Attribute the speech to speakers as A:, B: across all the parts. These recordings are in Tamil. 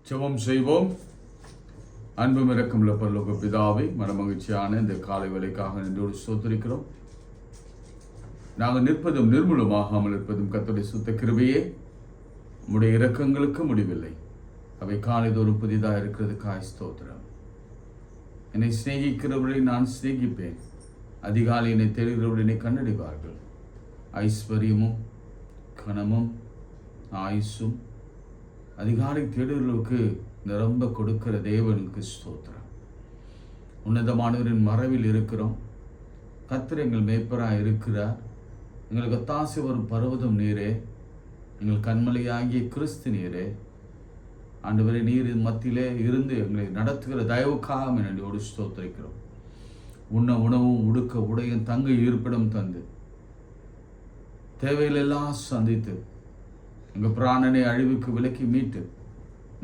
A: ஜெபம் செய்வோம். அன்பும் இரக்கமுள்ள பரலோக பிதாவே, மனமகிழ்ச்சியான இந்த காலை வேளைக்காக நன்றியோடு ஸ்தோத்திரிக்கிறோம். நாங்கள் நிற்பதும் நிர்மூலமாகாமல் இருப்பதும் கர்த்தருடைய சுத்த கிருபையே. உம்முடைய இரக்கங்களுக்கு முடிவில்லை. அவை காலைதோறும் புதிதாக இருக்கிறதுக்காய் ஸ்தோத்திரம். என்னை சிநேகிக்கிறவர்களை நான் சிநேகிப்பேன். அதிகாலை என்னை தேடுகிறவர்கள் என்னை கண்டடைவார்கள். ஐஸ்வர்யமும் கனமும் ஆயுசும் அதிகாலை தேடுதலுக்கு நிரம்ப கொடுக்கிற தேவனுக்கு ஸ்தோத்திரம். உன்னதமானவரின் மறைவில் இருக்கிறோம். கர்த்தர் எங்கள் மேய்ப்பராக இருக்கிறார். எங்களுக்கு ஒத்தாசை வரும் பர்வதம் நீரே, எங்கள் கண்மலையாகிய கிறிஸ்து நீரே. ஆண்டவரே, நீர் மத்தியிலே இருந்து எங்களை நடத்துகிற தயவுக்காக நன்றியோடு ஸ்தோத்திரிக்கிறோம். உண்ண உணவும் உடுக்க உடையும் தங்க இருப்பிடம் தந்து தேவைகளெல்லாம் சந்தித்து எங்கள் பிராணனை அழிவுக்கு விலக்கி மீட்டு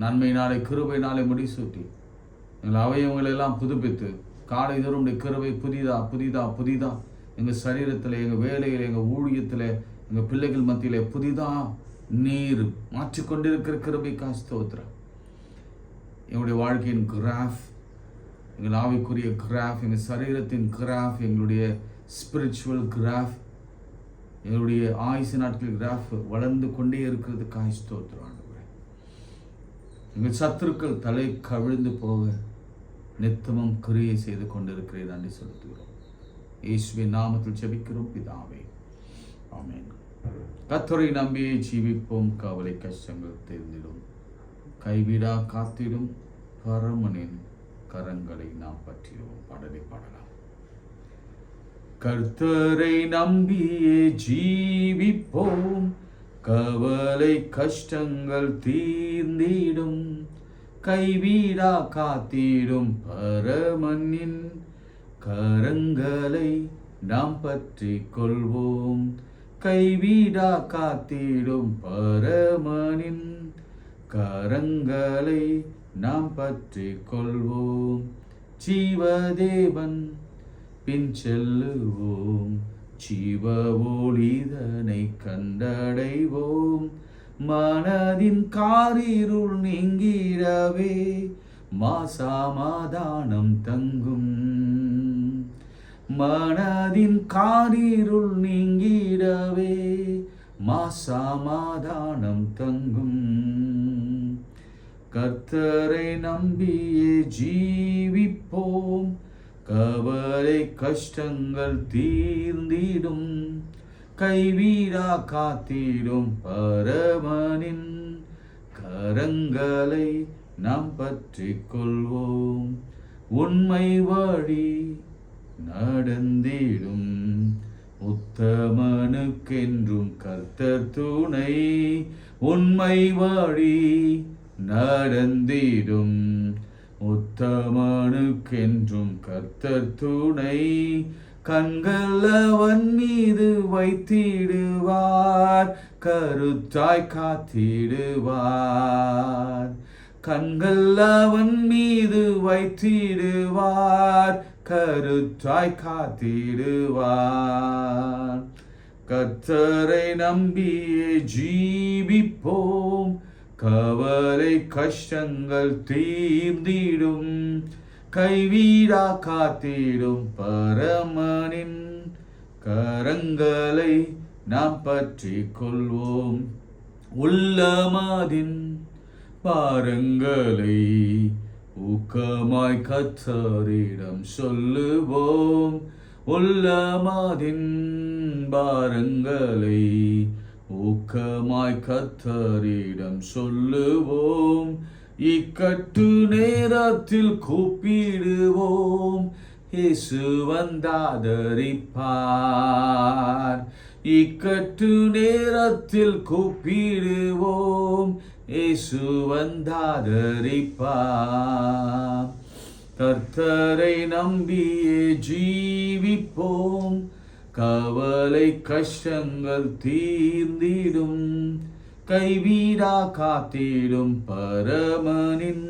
A: நன்மையினாலே கிருபையினாலே முடிசூட்டி எங்கள் அவயவங்களெல்லாம் புதுப்பித்து காலை தோறும் கிருபை புதிதா எங்கள் சரீரத்தில், எங்கள் வேலையில், எங்கள் ஊழியத்தில், எங்கள் பிள்ளைகள் மத்தியிலே புதிதாக நீர் மாற்றிக்கொண்டிருக்கிற கிருபைக்காக ஸ்தோத்திரம். எங்களுடைய வாழ்க்கையின் கிராஃப், எங்கள் ஆவிக்குரிய கிராஃப், எங்கள் சரீரத்தின் கிராஃப், எங்களுடைய ஸ்பிரிச்சுவல் கிராஃப், எங்களுடைய ஆயுசு நாட்கள் கிராஃப் வளர்ந்து கொண்டே இருக்கிறதுக்காக ஸ்தோத்திரம். எங்கள் சத்துருக்கள் தலை கவிழ்ந்து போக நித்தமும் கிரியை செய்து கொண்டிருக்கிறேன். நன்றி செலுத்துகிறோம். இயேசுவின் நாமத்தில் ஜெபிக்கிறோம் பிதாவே, ஆமென். கர்த்தரை நம்பியே ஜீவிப்போம். கவலை கஷ்டங்கள் தீர்ந்திடும். கைவிடா காத்திடும் பரமனின் கரங்களை நாம் பற்றிடுவோம். பாடலை பாடலாம். கர்த்தரை நம்பியே ஜீவிப்போம். கவலை கஷ்டங்கள் தீர்ந்திடும். கைவிடா காத்திடும் பரமனின் கரங்களை நாம் பற்றி கொள்வோம். கைவிடா காத்திடும் பரமனின் கரங்களை நாம் பற்றி கொள்வோம். ஜீவதேவன் பின் செல்லுவோம். ஜீவ ஒளிதனை கண்டடைவோம். மனதின் காரிருள் நீங்கிடவே மாசமாதானம் தங்கும். மனதின் காரிருள் நீங்கிடவே மாசமாதானம் தங்கும். கர்த்தரை நம்பியே ஜீவிப்போம். கவலை கஷ்டங்கள் தீர்ந்திடும். கைவிடா காத்திடும் பரமனின் கரங்களை நாம் பற்றி கொள்வோம். உண்மை வழி நடந்திடும். உத்தமனுக்கென்றும் கர்த்தர் துணை. உண்மை வழி நடந்திடும். உத்தமனுக்கென்றும் கர்த்தர் துணை. கண்கள் அவன் மீது வைத்திடுவார். கருத்தாய் காத்திடுவார். கண்கள் அவன் மீது வைத்திடுவார். கருத்தாய் காத்திடுவார். கர்த்தரை நம்பியே ஜீவிப்போம். கவலை கஷ்டங்கள் தீர்ந்திடும். கைவிடா காத்திடும் பரமனின் கரங்களை நாம் பற்றி கொள்வோம். உள்ளமதின் பாரங்களை ஊக்கமாய் கர்த்தரிடம் சொல்லுவோம். உள்ளமதின் பாரங்களை ஊக்கமாய் கர்த்தரிடம் சொல்லுவோம். இக்கட்டு நேரத்தில் கூப்பிடுவோம். இயேசு வந்தாதரிப்பார். இக்கட்டு நேரத்தில் கூப்பிடுவோம். இயேசு வந்தாதரிப்பார். கர்த்தரை நம்பியே ஜீவிப்போம். கவலை கஷ்டங்கள் தீர்ந்திடும். கைவிடா காத்திடும் பரமனின்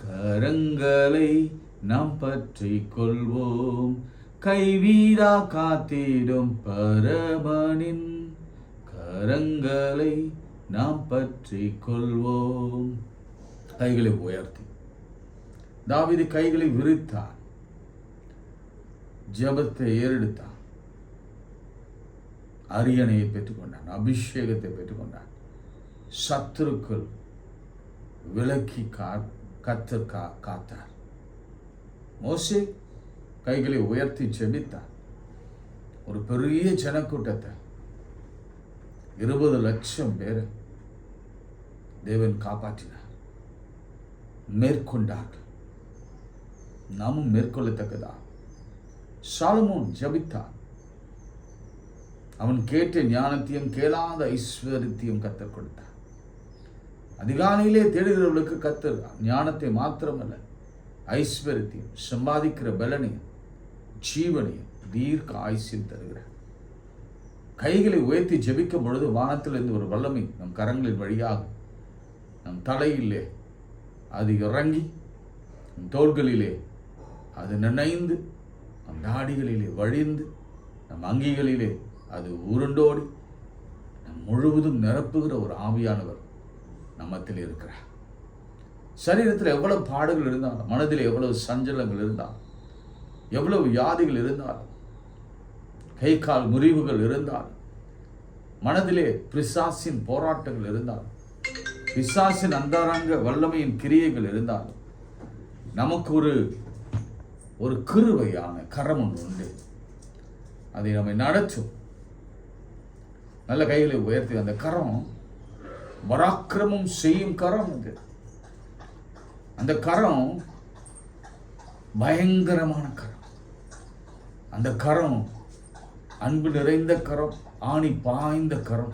A: கரங்களை நாம் பற்றி கொள்வோம். கைவிடா காத்திடும் பரமனின் கரங்களை நாம் பற்றி கொள்வோம். கைகளை உயர்த்தி தாவீது கைகளை விரித்தான், ஜெபத்தை ஏறெடுத்தான், அரியணையை பெற்றுக்கொண்டான், அபிஷேகத்தை பெற்றுக்கொண்டான். சத்துருக்கள் விலக்கி கர்த்தர் காத்தார். மோசே கைகளை உயர்த்தி ஜெபித்தார். ஒரு பெரிய ஜனக்கூட்டத்தை 20 லட்சம் பேரை தேவன் காப்பாற்றினார், மேற்கொண்டார். நாமும் மேற்கொள்ளத்தக்கதா. சாலமோன் ஜெபித்தான். அவன் கேட்ட ஞானத்தையும் கேளாத ஐஸ்வர்யத்தையும் கர்த்தர் கொடுத்தார். அதிகாலையிலே தேடுகிறவர்களுக்கு கர்த்தர் ஞானத்தை மாத்திரமல்ல, ஐஸ்வர்யத்தையும் சம்பாதிக்கிற பலனையும் ஜீவனையும் தீர்க்க ஆயுசில் தருகிறார். கைகளை உயர்த்தி ஜெபிக்கும் பொழுது வானத்திலிருந்து ஒரு வல்லமை நம் கரங்களின் வழியாக நம் தலையிலே அது இறங்கி, நம் தோள்களிலே அது நினைந்து, நம் தாடிகளிலே வழிந்து, நம் அங்கிகளிலே அது உருண்டோடி நம் முழுவதும் நிரப்புகிற ஒரு ஆவியானவர் நம்மத்தில் இருக்கிறார். சரீரத்தில் எவ்வளவு பாடுகள் இருந்தாலும், மனதில் எவ்வளவு சஞ்சலங்கள் இருந்தாலும், எவ்வளவு வியாதிகள் இருந்தாலும், கை கால் முறிவுகள் இருந்தாலும், மனதிலே பிசாசின் போராட்டங்கள் இருந்தாலும், பிசாசின் அந்தரங்க வல்லமையின் கிரியைகள் இருந்தாலும், நமக்கு ஒரு கிருபையான கரம் ஒன்று உண்டு. அதை நம்மை நடத்தும். நல்ல கைகளை உயர்த்தி, அந்த கரம் பராக்கிரமம் செய்யும் கரம் அது. அந்த கரம் பயங்கரமான கரம். அந்த கரம் அன்பு நிறைந்த கரம், ஆணி பாய்ந்த கரம்.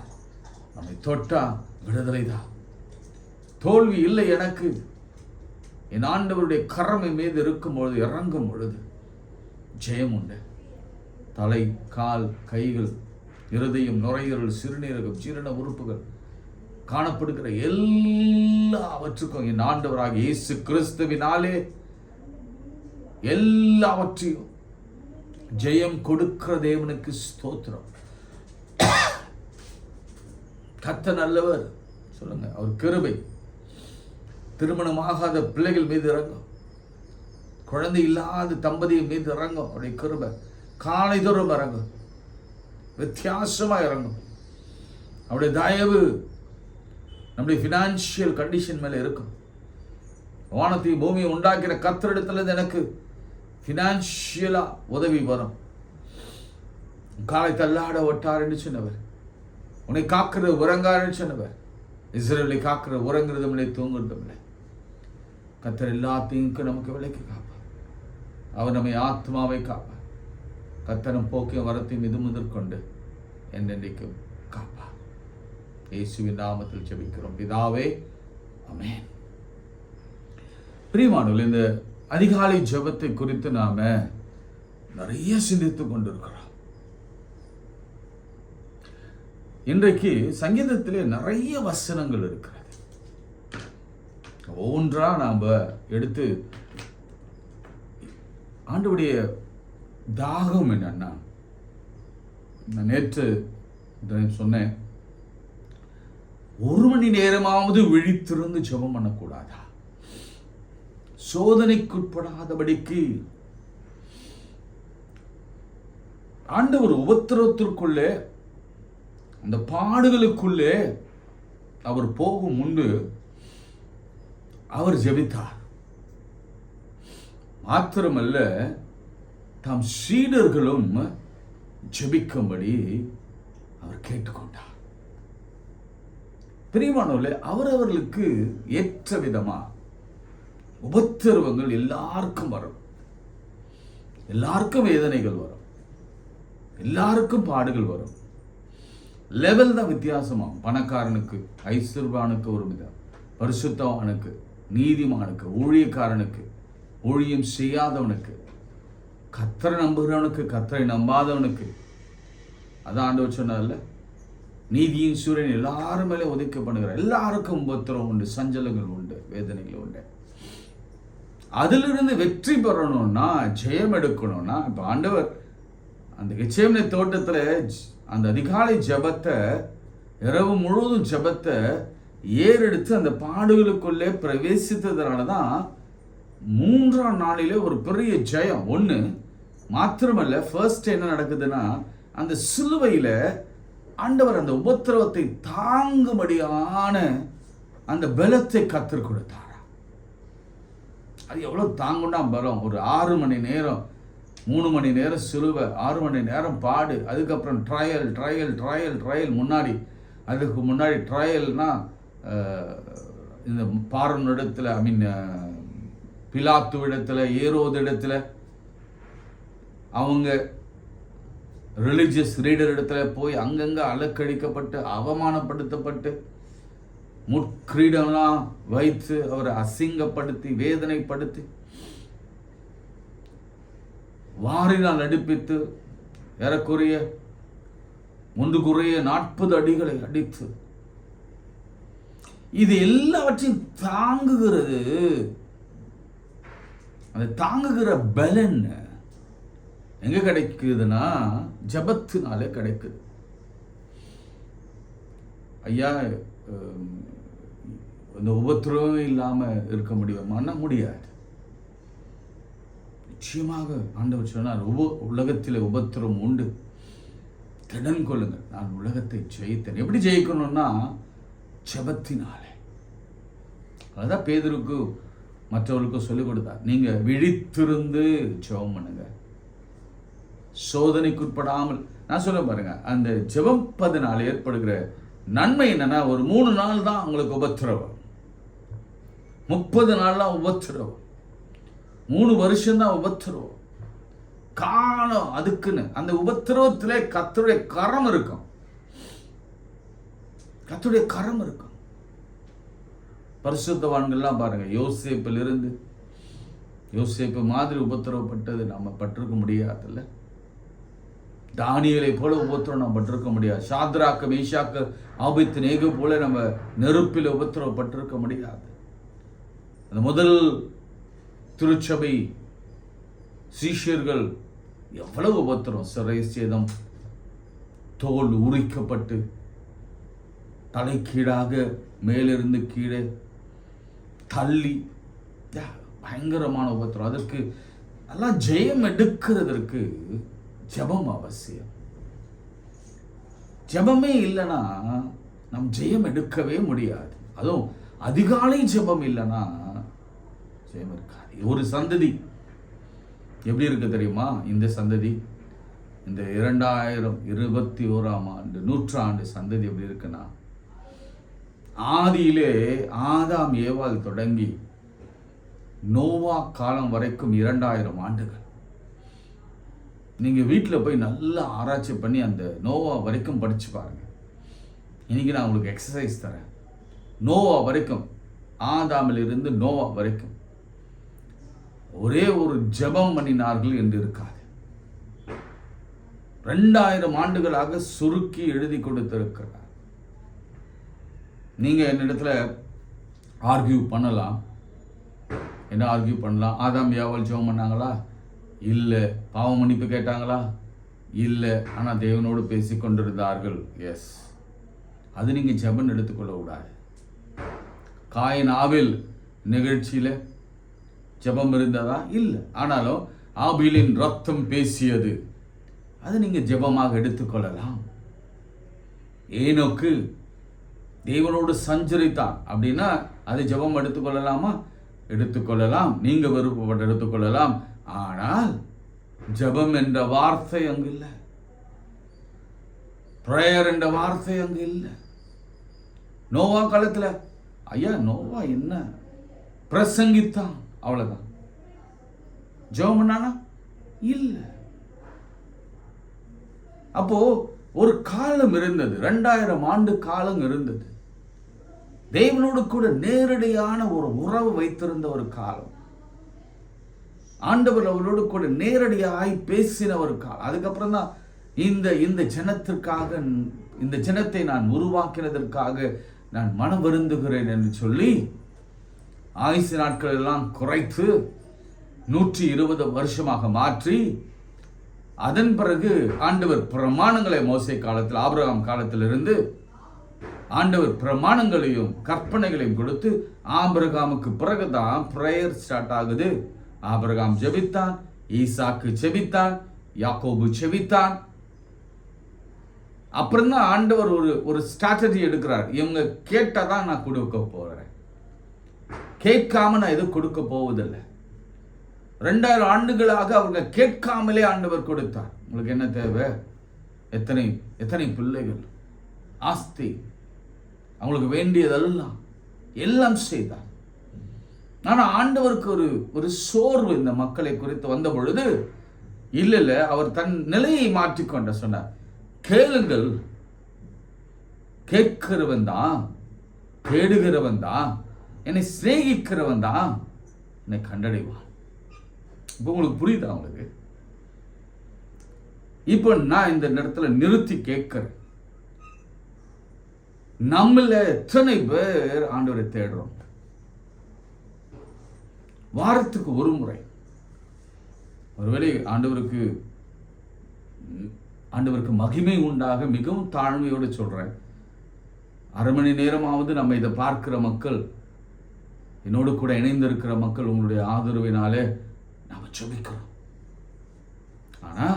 A: நம்மை தொட்டா விடுதலை தான். தோல்வி இல்லை எனக்கு. என் ஆண்டவருடைய கரம் என் மீது இருக்கும் பொழுது, இறங்கும் பொழுது ஜெயம் உண்டு. தலை, கால், கைகள், இருதயம், நுரையீரல், சிறுநீரகம், ஜீரண உறுப்புகள் காணப்படுகிற எல்லாவற்றுக்கும் என் ஆண்டவராகிய இயேசு கிறிஸ்துவினாலே எல்லாவற்றையும் ஜெயம் கொடுக்கிற தேவனுக்கு ஸ்தோத்திரம். கர்த்தர் நல்லவர். சொல்லுங்க, அவர் கிருபை திருமணமாகாத பிள்ளைகள் மீது இறங்கும், குழந்தை இல்லாத தம்பதியின் மீது இறங்கும். அவருடைய கிருபை காலை தோறும் இறங்கும், வித்தியாசமா இறங்கும். அவருடைய தயவு நம்முடைய ஃபினான்ஷியல் கண்டிஷன் மேல இருக்கும். வானத்தையும் பூமியை உண்டாக்கிற கர்த்தரிடத்திலிருந்து எனக்கு ஃபினான்ஷியலா உதவி வரும். காலை தள்ளாட ஒட்டார் என்று சொன்னவர், உன்னை காக்கிற உறங்கார் என்று சொன்னவர். இஸ்ரவேலை காக்கிற உறங்குறதும் இல்லை, தூங்குறதும் இல்லை. கர்த்தர் எல்லாத்தையும் நமக்கு விலைக்கு காப்பார். அவர் நம்மை ஆத்மாவை காப்பார். கர்த்தரும் போக்கிய வரத்தையும் இது முதற்கொண்டு என்றென்றைக்கும் காப்பார். இயேசுவின் நாமத்தில் ஜெபிக்கிறோம் பிதாவே, ஆமென். பிரியமானவர்களே, இந்த அதிகாலை ஜெபத்தை குறித்து நாம நிறைய சிந்தித்துக் கொண்டிருக்கிறோம். இன்றைக்கு சங்கீதத்திலே நிறைய வசனங்கள் இருக்கிறது. ஒவ்வொன்றா நாம எடுத்து, ஆண்டவருடைய தாகம் என்னன்னா, நான் நேற்று சொன்னேன், 1 மணி நேரமாவது விழித்திருந்து ஜெபம் பண்ணக்கூடாதா? சோதனைக்குட்படாதபடிக்கு ஆண்டவர் உபத்திரவத்திற்குள்ளே, அந்த பாடுகளுக்குள்ளே அவர் போகும் முன்பு அவர் ஜெபித்தார். மாத்திரமல்ல, தாம் சீடர்களும் ஜெபிக்கும்படி அவர் கேட்டுக்கொண்டார். பிரியமானவர்களே, அவரவர்களுக்கு ஏற்ற விதமா உபத்திரவங்கள் எல்லாருக்கும் வரும், எல்லாருக்கும் வேதனைகள் வரும், எல்லாருக்கும் பாடுகள் வரும். லெவல் தான் வித்தியாசமாகும். பணக்காரனுக்கு, ஐஸ்வர்யவானுக்கு ஒரு விதம், பரிசுத்தவானுக்கு, நீதிமானுக்கு, ஊழியக்காரனுக்கு, ஊழியம் செய்யாதவனுக்கு, கர்த்தரை நம்புகிறவனுக்கு, கர்த்தரை நம்பாதவனுக்கு. அதான் ஆண்டவர் சொன்னார்ல, நீதியின் சூரியன் எல்லாரும் மேலே உதைக்கப்படுகிற எல்லாருக்கும் உபத்திரம் உண்டு, சஞ்சலங்கள் உண்டு, வேதனைகள் உண்டு. அதிலிருந்து வெற்றி பெறணும்னா, ஜெயம் எடுக்கணும்னா, இப்போ ஆண்டவர் அந்த கெத்சேமனே தோட்டத்தில் அந்த அதிகாலை ஜெபத்தை, இரவு முழுவதும் ஜெபத்தை ஏறெடுத்து அந்த பாடுகளுக்குள்ளே பிரவேசித்ததுனால தான் 3ஆம் நாளிலே ஒரு பெரிய ஜெயம். ஒன்று மாத்திரமல்ல, ஃபர்ஸ்ட் என்ன நடக்குதுன்னா, அந்த சிலுவையில் ஆண்டவர் அந்த உபத்திரவத்தை தாங்கும்படியான அந்த பலத்தை கற்றுக் கொடுத்தாரா. அது எவ்வளோ தாங்குனா பலம். ஒரு 6 மணி நேரம் 3 மணி நேரம் சிலுவை, 6 மணி நேரம் பாடு, அதுக்கப்புறம் ட்ரையல் முன்னாடி. அதுக்கு முன்னாடி ட்ரையல்னா இந்த பார்வோன் இடத்துல, பிலாத்து இடத்துல, ஏரோது இடத்துல, அவங்க ரிலிஜியஸ் லீடர் இடத்துல போய் அங்கங்கே அலக்கழிக்கப்பட்டு அவமானப்படுத்தப்பட்டு முட்கிரீடம்லாம் வைத்து அவரை அசிங்கப்படுத்தி வேதனைப்படுத்தி வாரினால் அடிப்பித்து ஏறக்குறைய 40 அடிகளை அடித்து இது எல்லாவற்றையும் தாங்குகிறது. அந்த தாங்குகிற பலன் எங்க கிடைக்குதுன்னா ஜபத்தினாலே கிடைக்குது. ஐயா, இந்த உபத்திரவம் இல்லாம இருக்க முடியுமான்னா முடியாது. நிச்சயமாக ஆண்டவர் சொன்னார், உலகத்தில் உபத்திரம் உண்டு, திடன் கொள்ளுங்கள், நான் உலகத்தை ஜெயித்தேன். எப்படி ஜெயிக்கணும்னா ஜபத்தினாலே. அதுதான் பேதுருக்கு மற்றவர்களுக்கும் சொல்லிக் கொடுத்தார். நீங்க விழித்திருந்து ஜெபம் பண்ணுங்க, சோதனைக்குட்படாமல். நான் சொல்ல பாருங்க, அந்த ஜெபப்பதனால் ஏற்படுகிற நன்மை என்னன்னா, ஒரு 3 நாள் தான் உங்களுக்கு உபத்திரவம், 30 நாள்லாம் உபத்திரவம், 3 வருஷம் தான் உபத்திரவம். காலம் அதுக்குன்னு அந்த உபத்திரவத்திலே கர்த்தருடைய கரம் இருக்கும். கர்த்தருடைய கரம் இருக்கும். பரிசுத்தவான்கள்லாம் பாருங்க, யோசேப்பு மாதிரி உபத்திரவப்பட்டது நம்ம பட்டிருக்க முடியாதுல்ல. தானியேலை போல உபத்திரம் நம்ம பட்டிருக்க முடியாது. சாத்ராக்கு, மேஷாக்கு, ஆபேத்நேகோ போல நம்ம நெருப்பில் உபத்திரவப்பட்டிருக்க முடியாது. அந்த முதல் திருச்சபை சீஷர்கள் எவ்வளவு உபத்திரம், சிறை சேதம், தோல் உரிக்கப்பட்டு தலைக்கீழாக மேலிருந்து கீழே தள்ளி, பயங்கரமான உபத்திரம். அதற்கு எல்லாம் ஜெயம் எடுக்கிறதற்கு ஜெபம் அவசியம். ஜெபமே இல்லைன்னா நம் ஜெயம் எடுக்கவே முடியாது. அதுவும் அதிகாலை ஜெபம் இல்லைன்னா ஜெயம் இருக்காது. ஒரு சந்ததி எப்படி இருக்கு தெரியுமா? இந்த சந்ததி, இந்த 2021ஆம் ஆண்டு நூற்றாண்டு சந்ததி எப்படி இருக்குன்னா, ஆதியிலே ஆதாம் ஏவாள் தொடங்கி நோவா காலம் வரைக்கும் 2000 ஆண்டுகள். நீங்கள் வீட்டில் போய் நல்லா ஆராய்ச்சி பண்ணி அந்த நோவா வரைக்கும் படித்து பாருங்க. இன்னைக்கு நான் உங்களுக்கு எக்ஸசைஸ் தரேன். நோவா வரைக்கும், ஆதாமிலிருந்து நோவா வரைக்கும் ஒரே ஒரு ஜெபம் பண்ணினார்கள் என்று இருக்காது. 2000 ஆண்டுகளாக சுருக்கி எழுதி கொடுத்திருக்கிறார். நீங்கள் என்னிடத்துல ஆர்கியூ பண்ணலாம். என்ன ஆர்கியூ பண்ணலாம்? ஆதாம் ஏவாள் ஜெபம் பண்ணாங்களா? இல்லை. பாவ மன்னிப்பு கேட்டாங்களா? இல்லை. ஆனால் தேவனோடு பேசி கொண்டிருந்தார்கள். எஸ். அது நீங்கள் ஜெபம் எடுத்துக்கொள்ள கூடாது. காயின் ஆபேல் நிகழ்ச்சியில் ஜெபம் இருந்ததா? இல்லை. ஆனாலும் ஆபேலின் ரத்தம் பேசியது, அது நீங்கள் ஜெபமாக எடுத்துக்கொள்ளலாம். ஏனோக்கு தேவனோடு சஞ்சரித்தான் அப்படின்னா அது ஜெபம் எடுத்துக்கொள்ளலாமா? எடுத்துக்கொள்ளலாம். நீங்க விருப்பப்பட்டு எடுத்துக்கொள்ளலாம். ஆனால் ஜெபம் என்ற வார்த்தை அங்கு இல்லை. பிரேயர் என்ற வார்த்தை அங்கு இல்லை. நோவா காலத்துல ஐயா, நோவா என்ன பிரசங்கித்தான், அவ்வளவுதான். ஜெபம் பண்ணானா? இல்லை. அப்போ ஒரு காலம் இருந்தது, 2000 ஆண்டு காலம் இருந்தது. தேவனோடு கூட நேரடியான ஒரு உறவு வைத்திருந்த ஒரு காலம். ஆண்டவர் அவர்களோடு கூட நேரடியாய் பேசின ஒரு காலம். அதுக்கப்புறம் தான் இந்த ஜனத்திற்காக, இந்த ஜனத்தை நான் உருவாக்கினதற்காக நான் மனம் வருந்துகிறேன் என்று சொல்லி ஆயுசு நாட்கள் எல்லாம் குறைத்து 120 வருஷமாக மாற்றி, அதன் பிறகு ஆண்டவர் பிரமாணங்களை மோசே காலத்தில், ஆபிரகாம் காலத்திலிருந்து ஆண்டவர் பிரமாணங்களையும் கற்பனைகளையும் கொடுத்து ஆபிரகாமுக்கு பிறகுதான் பிரேயர் ஸ்டார்ட் ஆகுது. ஆபிரகாம் ஜெபித்தான், ஈசாக்கு ஜெபித்தான், யாக்கோபு ஜெபித்தான். அப்புறம் தான் ஆண்டவர் ஒரு ஸ்ட்ராட்டஜி எடுக்கிறார். இவங்க கேட்டாதான் நான் கொடுக்க போறேன், கேட்காம நான் எதுவும் கொடுக்க போவதில்லை. 2000 ஆண்டுகளாக அவங்க கேட்காமலே ஆண்டவர் கொடுத்தார். உங்களுக்கு என்ன தேவை? எத்தனை எத்தனை பிள்ளைகள், ஆஸ்தி, அவங்களுக்கு வேண்டியதெல்லாம் எல்லாம் செய்தார். ஆனால் ஆண்டவருக்கு ஒரு சோர்வு இந்த மக்களை குறித்து வந்த பொழுது இல்ல அவர் தன் நிலையை மாற்றிக்கொண்ட சொன்னார், கேளுங்கள், கேட்கிறவன் தான், தேடுகிறவன் தான், என்னை சிநேகிக்கிறவன் தான் என்னை கண்டடைவான். இப்போ உங்களுக்கு புரியுதா? உங்களுக்கு இப்போ நான் இந்த இடத்துல நிறுத்தி கேட்கிறேன், நம்மள எத்தனை பேர் ஆண்டவரை தேடுறோம்? வாரத்துக்கு ஒரு முறை, ஒருவேளை ஆண்டவருக்கு மகிமை உண்டாக மிகவும் தாழ்மையோடு சொல்றேன், 1/2 மணி நேரமாவது நம்ம இதை பார்க்கிற மக்கள், என்னோடு கூட இணைந்திருக்கிற மக்கள், உங்களுடைய ஆதரவினாலே நாம ஜெபிக்கிறோம். ஆனா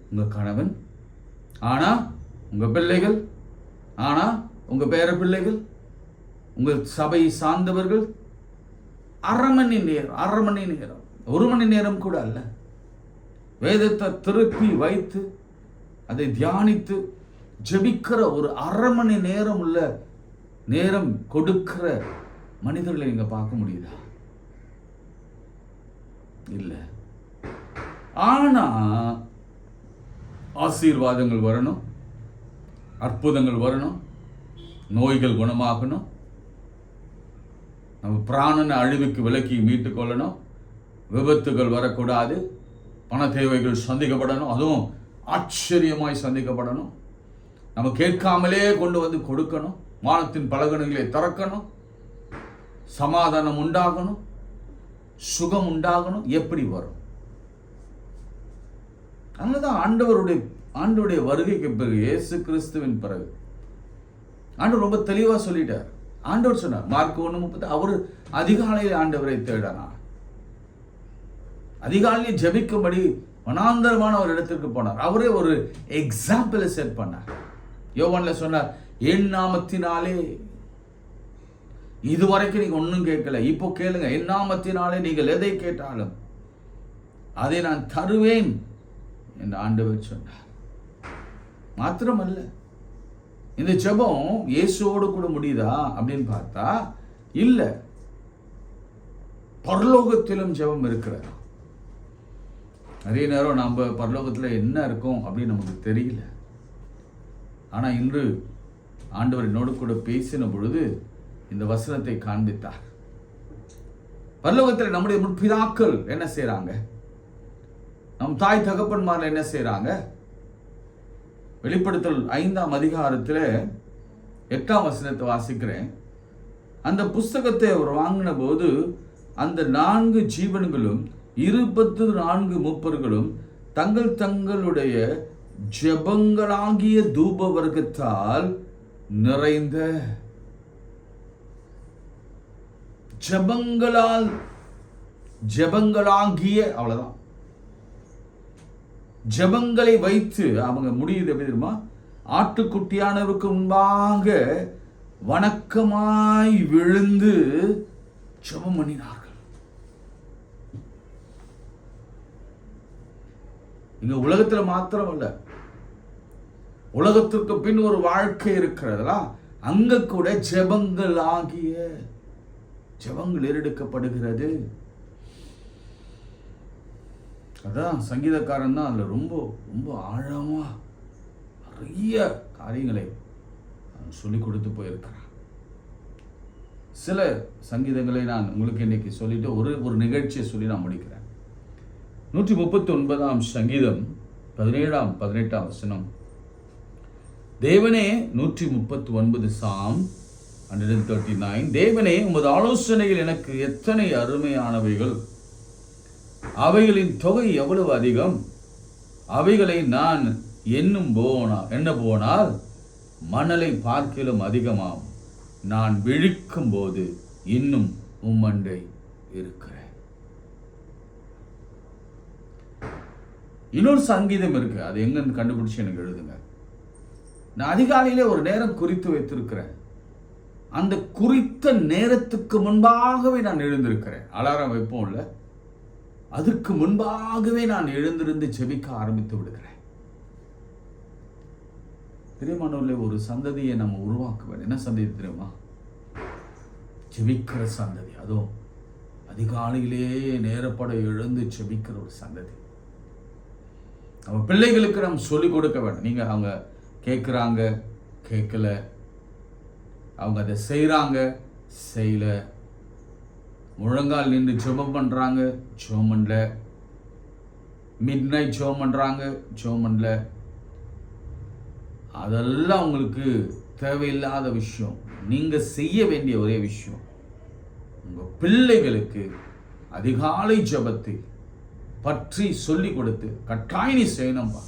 A: உங்க கணவன், ஆனா உங்க பிள்ளைகள், ஆனா உங்க பேர பிள்ளைகள், உங்க சபை சார்ந்தவர்கள் 1/2 மணி நேரம் 1 மணி நேரம் கூட அல்ல, வேதத்தை திருப்பி வைத்து அதை தியானித்து ஜெபிக்கிற ஒரு 1/2 மணி நேரம் உள்ள நேரம் கொடுக்கிற மனிதர்களை நீங்க பார்க்க முடியுதா? இல்ல. ஆனா ஆசீர்வாதங்கள் வரணும், அற்புதங்கள் வரணும், நோய்கள் குணமாகணும், நம்ம பிராணனை அழிவுக்கு விலக்கி மீட்டுக் கொள்ளணும், விபத்துகள் வரக்கூடாது, பண தேவைகள் சந்திக்கப்படணும், அதுவும் ஆச்சரியமாய் சந்திக்கப்படணும், நம்ம கேட்காமலே கொண்டு வந்து கொடுக்கணும், வானத்தின் பலகணிகளை திறக்கணும், சமாதானம் உண்டாகணும், சுகம் உண்டாகணும். எப்படி வரும்? அங்கதான் ஆண்டவருடைய வருகைக்கு பிறகு, இயேசு கிறிஸ்துவின் பிறகு ஆண்டவர் ரொம்ப தெளிவா சொல்லிட்டார். ஆண்டவர் சொன்னார், மார்க் 1:30, அவர் அதிகாலையில் ஆண்டவரை தேடனார், அதிகாலையில் ஜெபிக்கும்படி வனாந்தரமான ஒரு இடத்திற்கு போனார். அவரே ஒரு எக்ஸாம்பிளை செட் பண்ணார். யோவான்ல சொன்னார், என் நாமத்தினாலே, இதுவரைக்கும் நீங்க ஒன்னும் கேட்கல, இப்போ கேளுங்க, என் நாமத்தினாலே நீங்கள் எதை கேட்டாலும் அதை நான் தருவேன் என்று ஆண்டவர் சொன்னார். மாத்திரமல்ல, இந்த ஜெபம் இயேசுவோடு கூட முடியுதா அப்படின்னு பார்த்தா இல்ல, பரலோகத்திலும் ஜெபம் இருக்கிறது. நிறைய நேரம் நம்ம பரலோகத்துல என்ன இருக்கும் அப்படின்னு நமக்கு தெரியல. ஆனா இன்று ஆண்டவர் என்னோடு கூட பேசின பொழுது இந்த வசனத்தை காண்பித்தார். பரலோகத்தில் நம்முடைய முற்பிதாக்கள் என்ன செய்யறாங்க, நம் தாய் தகப்பன்மார்கள் என்ன செய்யறாங்க? வெளிப்படுத்தல் 5ஆம் அதிகாரத்தில் 8ஆம் வசனத்தை வாசிக்கிறேன். அந்த புஸ்தகத்தை அவர் வாங்கின போது அந்த 4 ஜீவன்களும் 24 மூப்பர்களும் தங்களுடைய ஜெபங்களாகிய தூப வர்க்கத்தால் நிறைந்த, ஜெபங்களாகிய, அவ்வளவுதான், ஜெபங்களை வைத்து அவங்க முடியுது. எப்படி தெரியுமா? ஆட்டுக்குட்டியானவருக்கு முன்பாக வணக்கமாய் விழுந்து ஜெபம் பண்ணினார்கள். இங்க உலகத்துல மாத்திரம் அல்ல, உலகத்திற்கு பின் ஒரு வாழ்க்கை இருக்கிறதா, அங்க கூட ஜெபங்கள் ஏறெடுக்கப்படுகிறது. அதான் சங்கீதக்காரன் தான் அதுல ரொம்ப ரொம்ப ஆழமா நிறைய காரியங்களை சொல்லி கொடுத்து போயிருக்கிறான். சில சங்கீதங்களை நான் உங்களுக்கு இன்னைக்கு சொல்லிட்டு ஒரு நிகழ்ச்சியை சொல்லி நான் முடிக்கிறேன். 139ஆம் சங்கீதம் 17ஆம் 18ஆம் வசனம். தேவனே, 139 சாம் 139, தேவனே, உமது ஆலோசனைகள் எனக்கு எத்தனை அருமையானவைகள், அவைகளின் தொகை எவ்வளவு அதிகம், அவைகளை நான் எண்ண போனால் மணலை பார்க்கிலும் அதிகமாம் நான் விழிக்கும் போது இன்னும் உம்மண்டை இருக்கிறேன். இன்னொரு சங்கீதம் இருக்கு, அது எங்கன்னு கண்டுபிடிச்சு எனக்கு எழுதுங்க. நான் அதிகாலையிலே ஒரு நேரம் குறித்து வைத்திருக்கிறேன். அந்த குறித்த நேரத்துக்கு முன்பாகவே நான் எழுந்திருக்கிறேன். அலாரம் வைப்போம்ல, அதுக்கு முன்பாகவே நான் எழுந்திருந்து ஜெபிக்க ஆரம்பித்து விடுகிறேன். பிரியமானவர்களே, ஒரு சந்ததியை நம்ம உருவாக்க வேண்டும். என்ன சந்ததி தெரியுமா? ஜெபிக்கிற சந்ததி. அதுவும் அதிகாலையிலேயே நேரப்பட எழுந்து ஜெபிக்கிற ஒரு சந்ததி. நம்ம பிள்ளைகளுக்கு நம்ம சொல்லிக் கொடுக்க வேண்டும். நீங்க அவங்க கேட்குறாங்க, கேட்கல, அவங்க அதை செய்கிறாங்க, செய்யல, முழங்கால் நின்று ஜெபம் பண்ணுறாங்க, ஜெபம் பண்ணல, மிட் நைட் ஜெபம் பண்ணுறாங்க, ஜெபம் பண்ணல, அதெல்லாம் உங்களுக்கு தேவையில்லாத விஷயம். நீங்கள் செய்ய வேண்டிய ஒரே விஷயம், உங்கள் பிள்ளைகளுக்கு அதிகாலை ஜெபத்தை பற்றி சொல்லி கொடுத்து கட்டாயம் நீ செய்யணும்பா.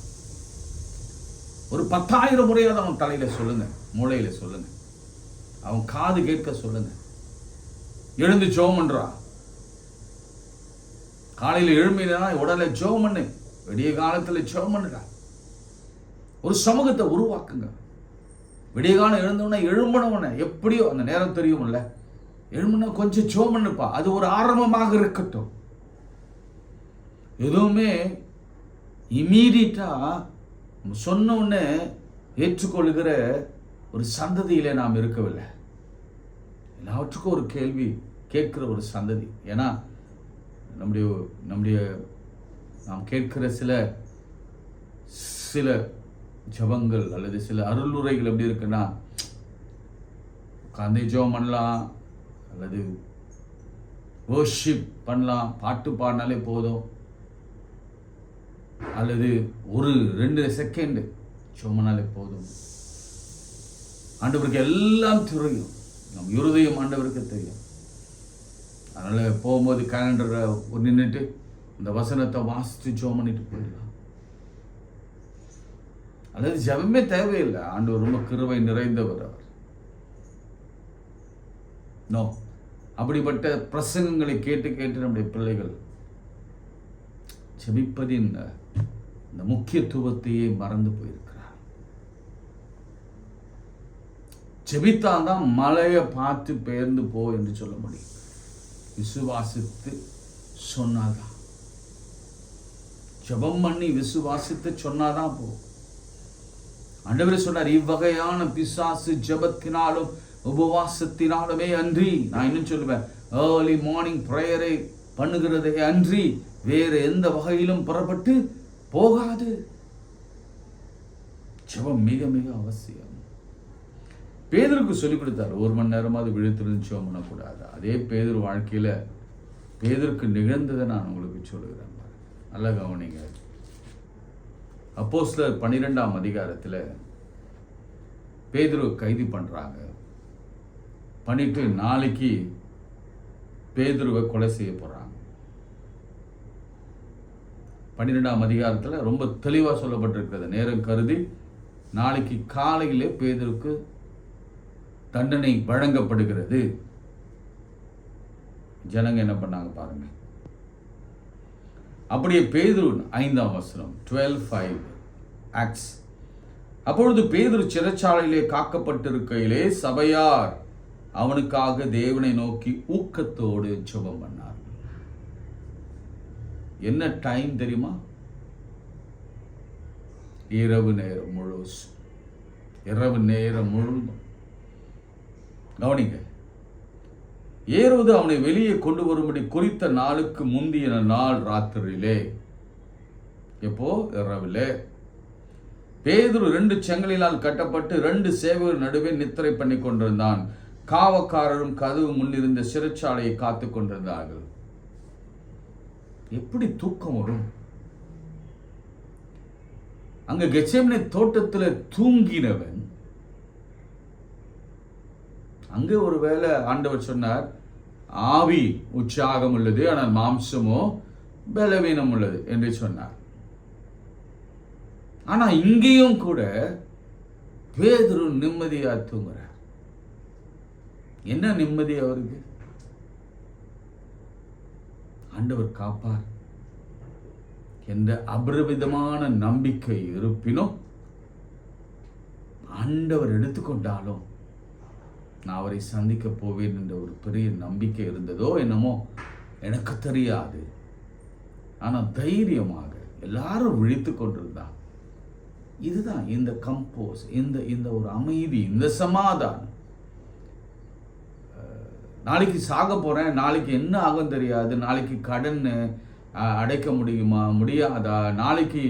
A: ஒரு 10,000 முறையாவது அவன் தலையில சொல்லுங்க, மூளையில சொல்லுங்க, அவன் காது கேட்க சொல்லுங்க. எழுந்து ஜெபம் பண்றா, காலையில் எழுமையினா உடலை ஜெபம் பண்ணு, விடிய காலத்துல ஜெபம் பண்ணுடா. ஒரு சமூகத்தை உருவாக்குங்க. விடிய காலம் எழுந்தவன எழும்பனவன எப்படியோ அந்த நேரம் தெரியும்ல, எழும்புனா கொஞ்சம் ஜெபம் பண்ணுப்பா, அது ஒரு ஆரம்பமாக இருக்கட்டும். எதுவுமே இமீடியட்டா சொன்ன உடனே ஏற்றுக்கொள்கிற ஒரு சந்ததியிலே நாம் இருக்கவில்லை. எல்லாவற்றுக்கும் ஒரு கேள்வி கேட்கிற ஒரு சந்ததி. ஏன்னா நம்முடைய நாம் கேட்கிற சில ஜபங்கள் அல்லது சில அருளுரைகள் எப்படி இருக்குன்னா, உட்காந்து ஜெபம் பண்ணலாம் அல்லது வர்ஷிப் பண்ணலாம், பாட்டு பாடினாலே போதும், அல்லது ஒரு 2 செகண்ட் ஜெபம்னாலே போதும். ஆண்டவருக்கு எல்லாம் தெரியும், நம் இருதயம் ஆண்டவருக்கு தெரியும். அதனால் போகும்போது கேலண்டரை நின்றுட்டு இந்த வசனத்தை வாசித்து ஜெபம் பண்ணிட்டு போயிடலாம். அல்லது ஜெபமே தேவையில்லை, ஆண்டவர் ரொம்ப கிருபை நிறைந்தவர் அவர். நோ, அப்படிப்பட்ட பிரசங்கங்களை கேட்டு கேட்டு நம்முடைய பிள்ளைகள் ஜெபிப்பதின் இந்த முக்கியத்துவத்தையே மறந்து போயிருக்கிறார். ஜெபித்தான் மழையை பார்த்து பெயர்ந்து போ என்று சொல்ல முடியும். விசுவாசித்து சொன்னாதான், ஜெபம் பண்ணி விசுவாசித்து சொன்னாதான் போ. ஆண்டவர் சொன்னார், இவ்வகையான பிசாசு ஜெபத்தினாலும் உபவாசத்தினாலுமே அன்றி, நான் இன்னும் சொல்லுவேன், ஏர்லி மார்னிங் பிரேயரை பண்ணுகிறதே அன்றி வேறு எந்த வகையிலும் புறப்பட்டு போகாது. ஜெபம் மிக மிக அவசியம். பேதுருக்கு சொல்லிக் கொடுத்தார், 1 மணி நேரமாவது விழித்திருந்து ஜெபம் பண்ணக்கூடாது. அதே பேதுரு வாழ்க்கையில பேதுருக்கு நிகழ்ந்ததை நான் உங்களுக்கு சொல்லுகிறேன். நல்ல கவனிங்க. அப்போஸ்தலர் 12ஆம் அதிகாரத்தில் பேதுரு கைது பண்றாங்க. பண்ணிட்டு நாளைக்கு பேதுருவை கொலை செய்ய போறாங்க. 12ஆம் அதிகாரத்தில் ரொம்ப தெளிவாக சொல்லப்பட்டிருக்கிறது. நேரம் கருதி நாளைக்கு காலையிலே பேதுருக்கு தண்டனை வழங்கப்படுகிறது. ஜனங்க என்ன பண்ணாங்க பாருங்க. அப்படியே பேதுரு 5ஆம் வசனம் 12:5 ஆக்ட்ஸ். அப்பொழுது பேதுரு சிறைச்சாலையிலே காக்கப்பட்டிருக்கையிலே சபையார் அவனுக்காக தேவனை நோக்கி ஊக்கத்தோடு ஜெபம் பண்ணார். என்ன டைம் தெரியுமா? இரவு நேரம் முழுதும். கவனிங்க. ஏரோது அவனை வெளியே கொண்டு வரும்படி குறித்த நாளுக்கு முந்திய நாள் ராத்திரியிலே, எப்போ? இரவிலே, பேதுரு 2 செங்கலினால் கட்டப்பட்டு 2 சேவகர் நடுவே நித்திரை பண்ணி கொண்டிருந்தான். காவக்காரரும் கதவு முன்னிருந்த சிறைச்சாலையை காத்து கொண்டிருந்தார்கள். எப்படி தூக்கம் வரும்? அங்க கெத்செமனே தோட்டத்தில் தூங்கினவன் அங்கே ஒருவேளை ஆண்டவர் சொன்னார், ஆவி உற்சாகம் உள்ளது, ஆனால் மாம்சமோ பலவீனம் உள்ளது என்று சொன்னார். ஆனா இங்கேயும் கூட பேதுரு நிம்மதியா தூங்குறார். என்ன நிம்மதி அவருக்கு? ஆண்டவர் காப்பார் என்ற அபரிவிதமான நம்பிக்கை இருப்பினும், ஆண்டவர் எடுத்துக்கொண்டாலும் நான் அவரை சந்திக்க போவேன் என்ற ஒரு பெரிய நம்பிக்கை இருந்ததோ என்னமோ எனக்கு தெரியாது. ஆனால் தைரியமாக எல்லாரும் விழித்து கொண்டிருந்தார். இதுதான் இந்த கம்போஸ், இந்த ஒரு அமைதி, இந்த சமாதானம். நாளைக்கு சாக போறேன், நாளைக்கு என்ன ஆகும் தெரியாது, நாளைக்கு கடன் அடைக்க முடியுமா முடியாதா, நாளைக்கு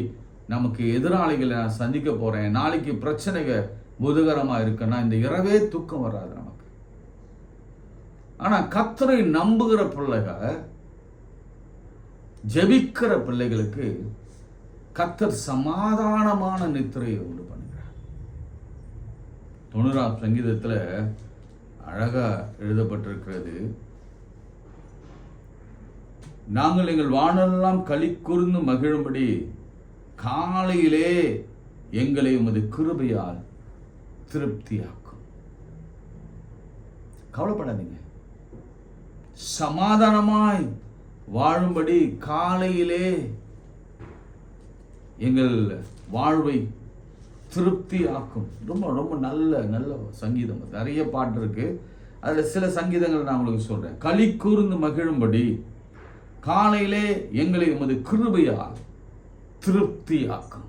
A: நமக்கு எதிராளிகளை நான் சந்திக்க போறேன், நாளைக்கு பிரச்சனைகள் புதுகரமாக இருக்குன்னா இந்த இரவே தூக்கம் வராது நமக்கு. ஆனால் கர்த்தரை நம்புகிற பிள்ளைகள், ஜெபிக்கிற பிள்ளைகளுக்கு கர்த்தர் சமாதானமான நித்திரையை உண்டு பண்ணுகிறார். 90ஆம் சங்கீதத்தில் அழகா எழுதப்பட்டிருக்கிறது, நாங்கள் எங்கள் வானெல்லாம் களி கூர்ந்து மகிழும்படி காலையிலே எங்களை உமது கிருபையால் திருப்தியாக்கும். கவலைப்படாதீங்க, சமாதானமாய் வாழும்படி காலையிலே எங்கள் வாழ்வை திருப்தி ஆக்கும். ரொம்ப ரொம்ப நல்ல சங்கீதம். நிறைய பாட்டு இருக்கு, அதில் சில சங்கீதங்கள் நான் உங்களுக்கு சொல்றேன். களி கூர்ந்து மகிழும்படி காலையிலே எங்களை உமது கிருபையால் திருப்தி ஆக்கும்.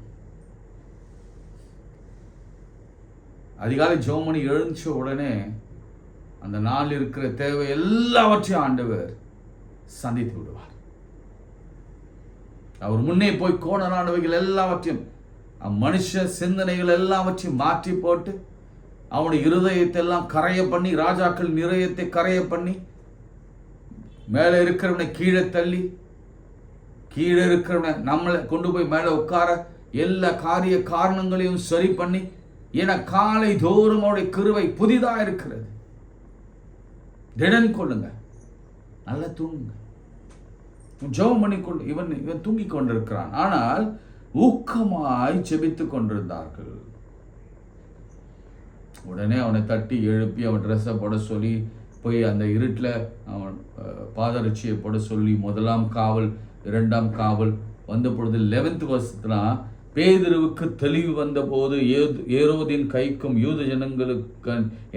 A: அதிகாலை ஜெபமணி எழுந்த உடனே அந்த நாள் இருக்கிற தேவை எல்லாவற்றையும் ஆண்டவர் சந்தித்து விடுவார். அவர் முன்னே போய் கோணலானவைகள் எல்லாவற்றையும், மனுஷ சிந்தனைகள் எல்லாவற்றையும் மாற்றி போட்டு அவனுடைய இருதயத்தை எல்லாம் கரைய பண்ணி, ராஜாக்கள் இருதயத்தை கரைய பண்ணி, மேலே இருக்கிறவனை கீழே தள்ளி, கீழே இருக்கிறவனை நம்மளை கொண்டு போய் மேலே உட்கார எல்லா காரணங்களையும் சரி பண்ணி, என காலை தோறும் அவருடைய கிருபை புதிதா இருக்கிறது. திடன் கொள்ளுங்க, நல்லா தூங்குங்க. ஜெபம் பண்ணி கொண்டு இவன் தூங்கிக் கொண்டிருக்கிறான். ஆனால் ஊக்கமாய் ஜெபித்துக் கொண்டிருந்தார்கள். உடனே அவனை தட்டி எழுப்பி அவன் ட்ரெஸ்ஸை போட சொல்லி, போய் அந்த இருட்டில் அவன் பாதரட்சியை போட சொல்லி, 1ஆம் காவல் 2ஆம் காவல் வந்த பொழுது 11th வருஷத்துலாம் பேதுருவுக்கு தெளிவு வந்த போது, ஏரோதின் கைக்கும் யூத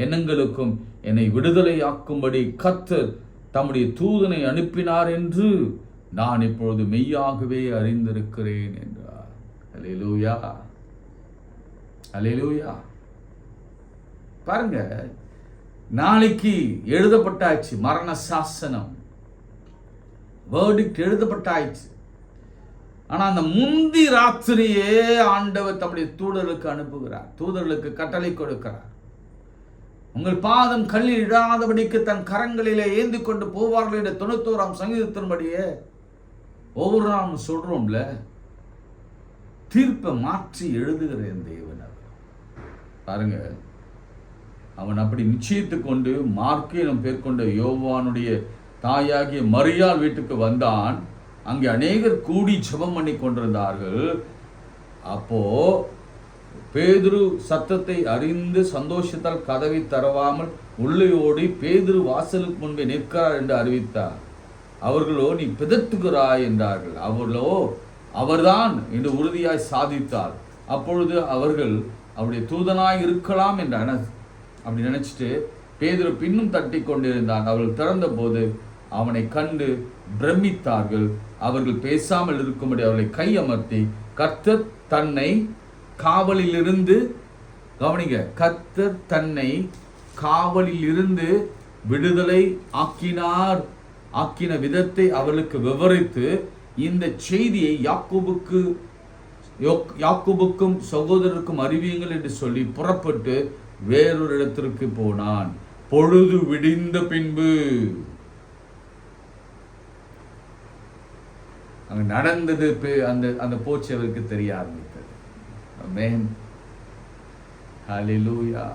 A: எண்ணங்களுக்கும் என்னை விடுதலையாக்கும்படி கர்த்தர் தம்முடைய தூதனை அனுப்பினார் என்று நான் இப்பொழுது மெய்யாகவே அறிந்திருக்கிறேன் என்றார். அல்லேலூயா, அல்லேலூயா. பாருங்க, நாளைக்கு எழுதப்பட்டாச்சு மரண சாசனம், வேர்டிக்ட் எழுதப்பட்டாச்சு. ஆனா அந்த முந்தி ராத்திரியே ஆண்டவர் தம்முடைய தூதர்களுக்கு அனுப்புகிறார், தூதர்களுக்கு கட்டளை கொடுக்கிறார். உங்கள் பாதம் கல்லில் இடாதபடிக்கு தன் கரங்களிலே ஏந்தி கொண்டு போவார்கள் என்ற 91ஆம் சங்கீதத்தின்படியே ஒவ்வொரு நாளும் சொல்றோம்ல, தீர்ப்பை மாற்றி எழுதுகிற தேவன். பாருங்க, அவன் அப்படி நிச்சயித்து கொண்டு மார்க்கீனம் பேர்கொண்ட யோவானுடைய தாயாகிய மரியாள் வீட்டுக்கு வந்தான். அங்கே அநேகர் கூடி ஜெபம் பண்ணி கொண்டிருந்தார்கள். அப்போ பேதுரு சத்தத்தை அறிந்து சந்தோஷத்தால் கதவை தரவாமல் உள்ளே ஓடி பேதுரு வாசலுக்கு முன்பே நிற்கிறார் என்று அறிவித்தார். அவர்களோ நீ பிதற்றுகிறாய் என்றார்கள். அவர்களோ அவர்தான் என்று உறுதியாய் சாதித்தார். அப்பொழுது அவர்கள் அவருடைய தூதனாய் இருக்கலாம் என்று அப்படி நினைச்சிட்டு பேதுரு பின்னும் தட்டி கொண்டிருந்தான். அவர்கள் திறந்த போது அவனை கண்டு பிரமித்தார்கள். அவர்கள் பேசாமல் இருக்கும்படி அவர்களை கையமர்த்தி கர்த்தர் தன்னை காவலில் இருந்து, கவனிங்க, கர்த்தர் தன்னை காவலில் இருந்து விடுதலை ஆக்கின விதத்தை அவர்களுக்கு விவரித்து இந்த செய்தியை யாக்கோபுக்கும் சகோதரருக்கும் அறிவியுங்கள் என்று சொல்லி புறப்பட்டு வேறொரு இடத்திற்கு போனான். பொழுது விடிந்த பின்பு அங்க நடந்தது அந்த போச்சு அவருக்கு தெரிய ஆரம்பித்தது. ஆமென், ஹல்லேலூயா.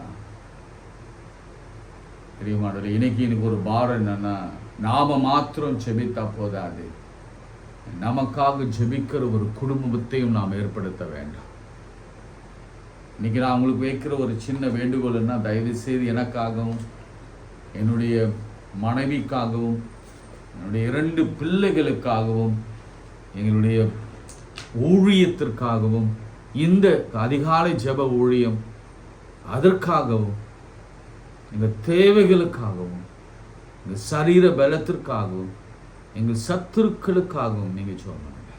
A: பிரியமானவர்களே, இன்னைக்கு எனக்கு ஒரு பாரம் என்னன்னா, நாம மாத்திரம் ஜெபித்தா போதாது, நமக்காக ஜெபிக்கிற ஒரு குடும்பத்தையும் நாம் ஏற்படுத்த வேண்டும். இன்னைக்கு நான் உங்களுக்கு வைக்கிற ஒரு சின்ன வேண்டுகோள் என்ன, தயவு செய்து எனக்காகவும் என்னுடைய மனைவிக்காகவும் என்னுடைய 2 பிள்ளைகளுக்காகவும் எங்களுடைய ஊழியத்திற்காகவும் இந்த அதிகாலை ஜெப ஊழியம் அதற்காகவும் எங்கள் தேவைகளுக்காகவும் எங்கள் சரீர பலத்திற்காகவும் எங்கள் சத்துருக்களுக்காகவும் நீங்கள் ஜெபம் பண்ணுங்க.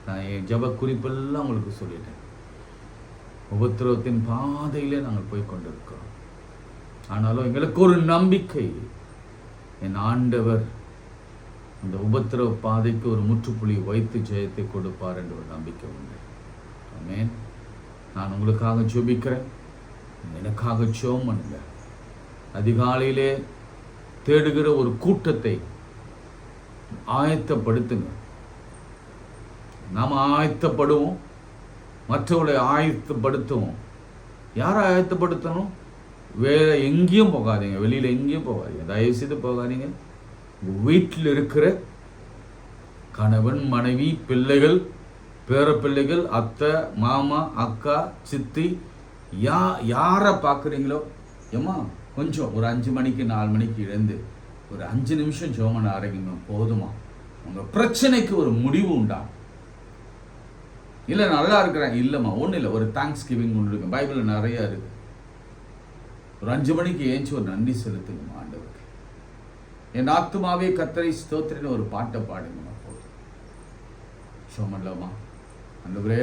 A: நான் என் ஜெப குறிப்பெல்லாம் உங்களுக்கு சொல்லிட்டேன். உபத்திரவத்தின் பாதையிலே நாங்கள் போய் கொண்டிருக்கிறோம். ஆனாலும் எங்களுக்கு ஒரு நம்பிக்கை, என் ஆண்டவர் அந்த உபத்திரவ பாதைக்கு ஒரு முற்றுப்புள்ளி வைத்து ஜெயத்தை கொடுப்பார் என்ற ஒரு நம்பிக்கை உண்டு. ஆமென். நான் உங்களுக்காக ஜெபிக்கிறேன். எனக்காக ஜெபம் பண்ணுங்க. அதிகாலையிலே தேடுகிற ஒரு கூட்டத்தை ஆயத்தப்படுத்துங்க. நாம் ஆயத்தப்படுவோம், மற்றவர்களை ஆயத்தப்படுத்துவோம். யாரை ஆயத்தப்படுத்தணும்? வேற எங்கேயும் போகாதீங்க, வெளியில் எங்கேயும் போகாதீங்க, தயவு செய்து போகாதீங்க. வீட்டில் இருக்கிற கணவன், மனைவி, பிள்ளைகள், பேர பிள்ளைகள், அத்தை, மாமா, அக்கா, சித்தி, யாரை பார்க்குறீங்களோ, ஏம்மா கொஞ்சம் ஒரு 5 மணிக்கு 4 மணிக்கு எழுந்து ஒரு 5 நிமிஷம் ஜெபம் பண்ண ஆரம்பிங்க. போதுமா? உங்கள் பிரச்சனைக்கு ஒரு முடிவு உண்டா? இல்லை நல்லா இருக்கிறேன், இல்லைம்மா ஒன்றும் இல்லை, ஒரு தேங்க்ஸ் கிவிங் ஒன்று இருக்கு, பைபிளில் நிறையா இருக்குது. ஒரு 5 மணிக்கு ஏஞ்சி ஒரு நன்றி செலுத்துங்க ஆண்டவருக்கு. என் ஆத்துமாவே கர்த்தரை ஸ்தோத்திரன்னு ஒரு பாட்டை பாடுங்கம்மா. போதும். ஜெபம் பண்ணலாமா? ஆண்டவரே,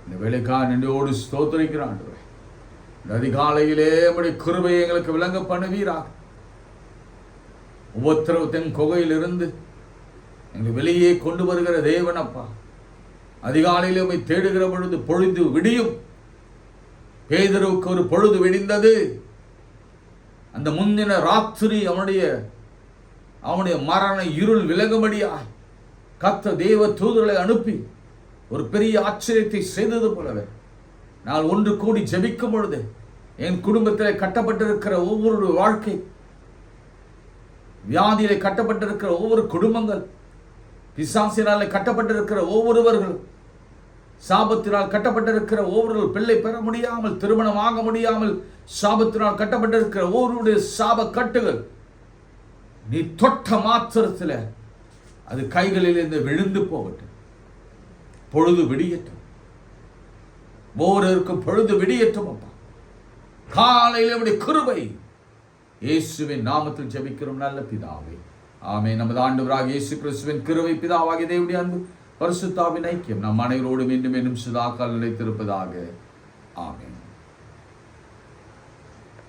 A: இந்த வேலைக்காக நன்றியோடு ஸ்தோத்திரிக்கிறேன் ஆண்டவரே. இந்த அதிகாலையிலே உம்முடைய கிருபையை எங்களுக்கு விளங்க பண்ணுவீராக. உபத்திரவத்தின் குகையிலிருந்து எங்களை வெளியே கொண்டு வருகிற தேவனப்பா, அதிகாலையிலே உம்மை தேடுகிற பொழுது பொழுது விடியும். பேதுருவுக்கு ஒரு பொழுது விடிந்தது. அந்த முந்தின ராத்திரி அவனுடைய மரண இருள் விலகும்படியாய் கர்த்தர் தேவ தூதர்களை அனுப்பி ஒரு பெரிய ஆச்சரியத்தை செய்தது போலவே நான் ஒன்று கூடி ஜெபிக்கும் பொழுது என் குடும்பத்தில் கட்டப்பட்டிருக்கிற ஒவ்வொரு வாழ்க்கை, வியாதியிலே கட்டப்பட்டிருக்கிற ஒவ்வொரு குடும்பங்கள், பிசாசினாலே கட்டப்பட்டிருக்கிற ஒவ்வொருவர்கள், சாபத்தினால் கட்டப்பட்டிருக்கிற ஒவ்வொரு பிள்ளை பெற முடியாமல், திருமணம் ஆக முடியாமல் சாபத்தினால் கட்டப்பட்டிருக்கிற ஒவ்வொருடைய சாப கட்டுகள் நீ தொட்ட மாத்திரத்தில் அது கைகளிலிருந்து விழுந்து போகட்டும். பொழுது விடியட்டும். ஒவ்வொருவருக்கும் பொழுது விடியட்டும் அப்பா. காலையில் உம்முடைய கிருபை இயேசுவின் நாமத்தில் ஜெபிக்கிறோம் நல்ல பிதாவே, ஆமென். நமது ஆண்டவராகிய இயேசு கிறிஸ்துவின் கிருபை, பிதாவாகிய தேவனுடைய அன்பு, பரிசுத்த ஆவியின் ஐக்கியம் நம் அனைவரோடும் மீண்டும் சதா காலம் நிலைத்திருப்பதாக. ஆமென்.